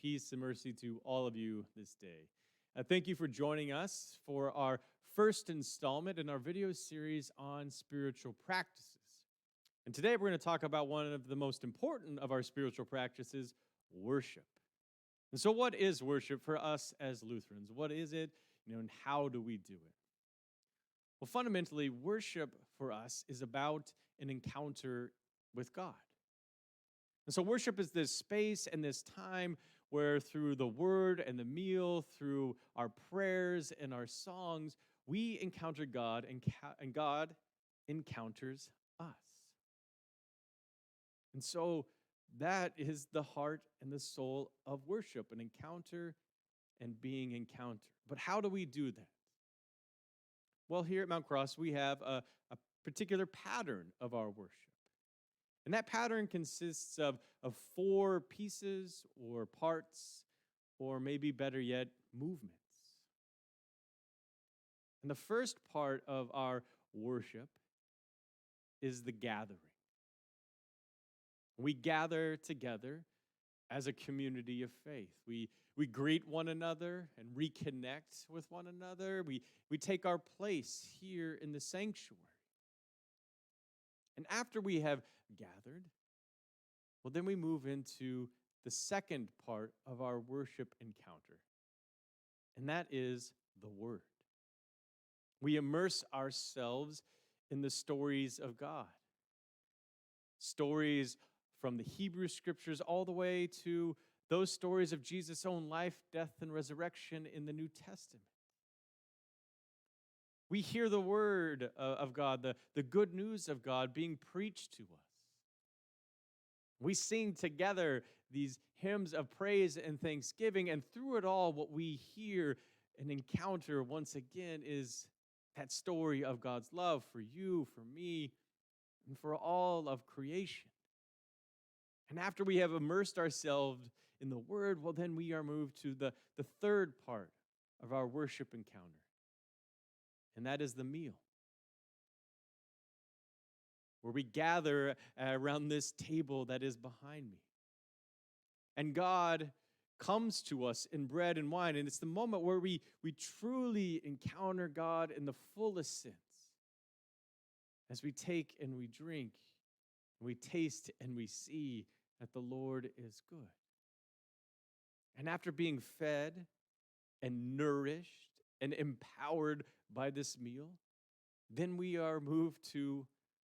peace and mercy to all of you this day. Thank you for joining us for our first installment in our video series on spiritual practices. And today we're going to talk about one of the most important of our spiritual practices, worship. And so what is worship for us as Lutherans? What is it, and how do we do it? Well, fundamentally, worship for us is about an encounter with God. And so worship is this space and this time where through the word and the meal, through our prayers and our songs, we encounter God and God encounters us. And so that is the heart and the soul of worship, an encounter and being encountered. But how do we do that? Well, here at Mount Cross, we have a particular pattern of our worship. And that pattern consists of 4 pieces or parts, or maybe better yet, movements. And the first part of our worship is the gathering. We gather together as a community of faith. We greet one another and reconnect with one another. We take our place here in the sanctuary. And after we have gathered, well, then we move into the second part of our worship encounter, and that is the Word. We immerse ourselves in the stories of God, stories from the Hebrew Scriptures all the way to those stories of Jesus' own life, death, and resurrection in the New Testament. We hear the word of God, the good news of God being preached to us. We sing together these hymns of praise and thanksgiving, and through it all, what we hear and encounter once again is that story of God's love for you, for me, and for all of creation. And after we have immersed ourselves in the word, well, then we are moved to the third part of our worship encounter. And that is the meal, where we gather around this table that is behind me. And God comes to us in bread and wine, and it's the moment where we truly encounter God in the fullest sense. As we take and we drink, and we taste and we see that the Lord is good. And after being fed and nourished and empowered by this meal, then we are moved to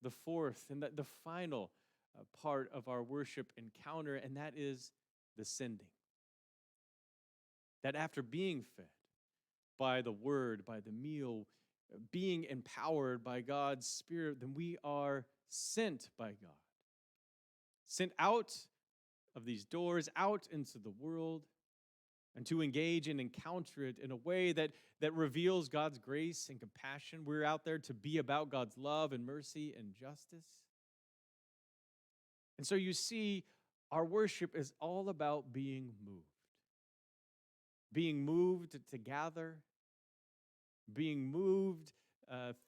the fourth and the final part of our worship encounter, and that is the sending. That after being fed by the word, by the meal, being empowered by God's Spirit, then we are sent by God. Sent out of these doors, out into the world, and to engage and encounter it in a way that reveals God's grace and compassion. We're out there to be about God's love and mercy and justice. And so you see, our worship is all about being moved. Being moved to gather, being moved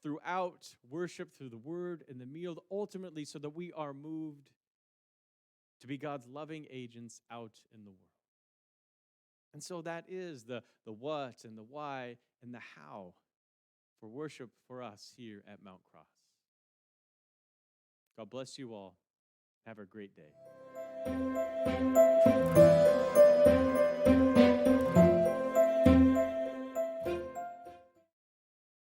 throughout worship, through the word and the meal, ultimately so that we are moved to be God's loving agents out in the world. And so that is the what and the why and the how for worship for us here at Mount Cross. God bless you all. Have a great day.